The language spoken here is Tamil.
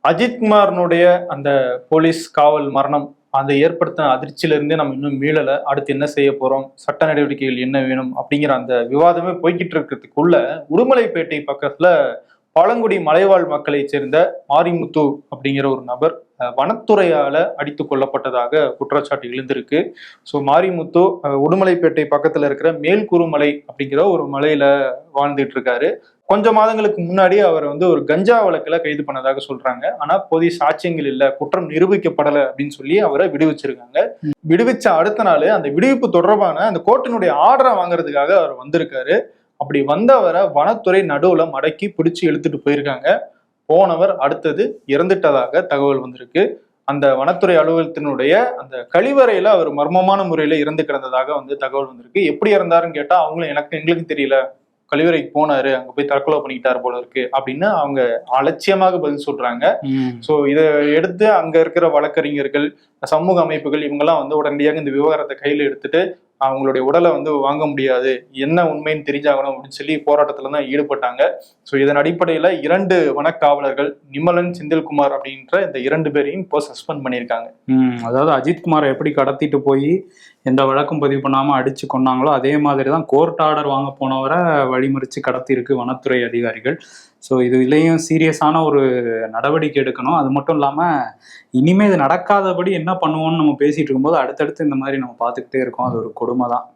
அஜித்குமாரனுடைய அந்த போலீஸ் காவல் மரணம் அந்த ஏற்படுத்தின அதிர்ச்சியிலிருந்தே நம்ம இன்னும் மீளல. அடுத்து என்ன செய்ய போறோம், சட்ட நடவடிக்கைகள் என்ன வேணும் அப்படிங்கிற அந்த விவாதமே போய்கிட்டு இருக்கிறதுக்குள்ள உடுமலைப்பேட்டை பக்கத்துல பழங்குடி மலைவாழ் மக்களை சேர்ந்த மாரிமுத்து அப்படிங்கிற ஒரு நபர் வனத்துறையால அடித்து கொல்லப்பட்டதாக குற்றச்சாட்டு எழுந்திருக்கு. ஸோ மாரிமுத்து உடுமலைப்பேட்டை பக்கத்துல இருக்கிற மேல்குருமலை அப்படிங்கிற ஒரு மலையில வாழ்ந்துட்டு இருக்காரு. கொஞ்ச மாதங்களுக்கு முன்னாடி அவர் ஒரு கஞ்சா வழக்குல கைது பண்ணதாக சொல்றாங்க. ஆனா போதிய சாட்சியங்கள் இல்ல, குற்றம் நிரூபிக்கப்படல அப்படின்னு சொல்லி அவரை விடுவிச்சிருக்காங்க. விடுவிச்ச அடுத்த நாள் அந்த விடுவிப்பு தொடர்பான அந்த கோர்ட்டினுடைய ஆர்டரை வாங்குறதுக்காக அவர் வந்திருக்காரு. அப்படி வந்தவரை வனத்துறை நடுவுல மடக்கி பிடிச்சு இழுத்துட்டு போயிருக்காங்க. போனவர் அடுத்தது இறந்துட்டதாக தகவல் வந்திருக்கு. அந்த வனத்துறை அலுவலகத்தினுடைய அந்த கழிவறையில அவர் மர்மமான முறையில இறந்து கிடந்ததாக தகவல் வந்திருக்கு. எப்படி இறந்தாருன்னு கேட்டா அவங்களும் எங்களுக்கு தெரியல, கழிவறைக்கு போனாரு, அங்க போய் தற்கொலை பண்ணிக்கிட்டாரு போல இருக்கு அப்படின்னு அவங்க அலட்சியமாக பதில் சொல்றாங்க. சோ இதை எடுத்து அங்க இருக்கிற வழக்கறிஞர்கள், சமூக அமைப்புகள் இவங்கெல்லாம் உடனடியாக இந்த விவகாரத்தை கையில எடுத்துட்டு அவங்களுடைய உடலை வாங்க முடியாது, என்ன உண்மைன்னு தெரிஞ்சாகணும் அப்படின்னு சொல்லி போராட்டத்துல தான் ஈடுபட்டாங்க. ஸோ இதன் அடிப்படையில 2 வனக்காவலர்கள் நிமலன் செந்தில்குமார் அப்படின்ற இந்த 2 பேரையும் இப்போ சஸ்பெண்ட் பண்ணியிருக்காங்க. அதாவது அஜித்குமாரை எப்படி கடத்திட்டு போய் எந்த வழக்கும் பதிவு பண்ணாம அடிச்சு கொண்டாங்களோ அதே மாதிரி தான் கோர்ட் ஆர்டர் வாங்க போனவரை வழிமறிச்சு கடத்தியிருக்கு வனத்துறை அதிகாரிகள். ஸோ இதுலேயும் சீரியஸான ஒரு நடவடிக்கை எடுக்கணும். அது மட்டும் இல்லாமல் இனிமேல் இது நடக்காதபடி என்ன பண்ணுவோம்னு நம்ம பேசிட்டு இருக்கும்போது அடுத்தடுத்து இந்த மாதிரி நம்ம பார்த்துக்கிட்டே இருக்கோம். அது ஒரு கொடுமை தான்.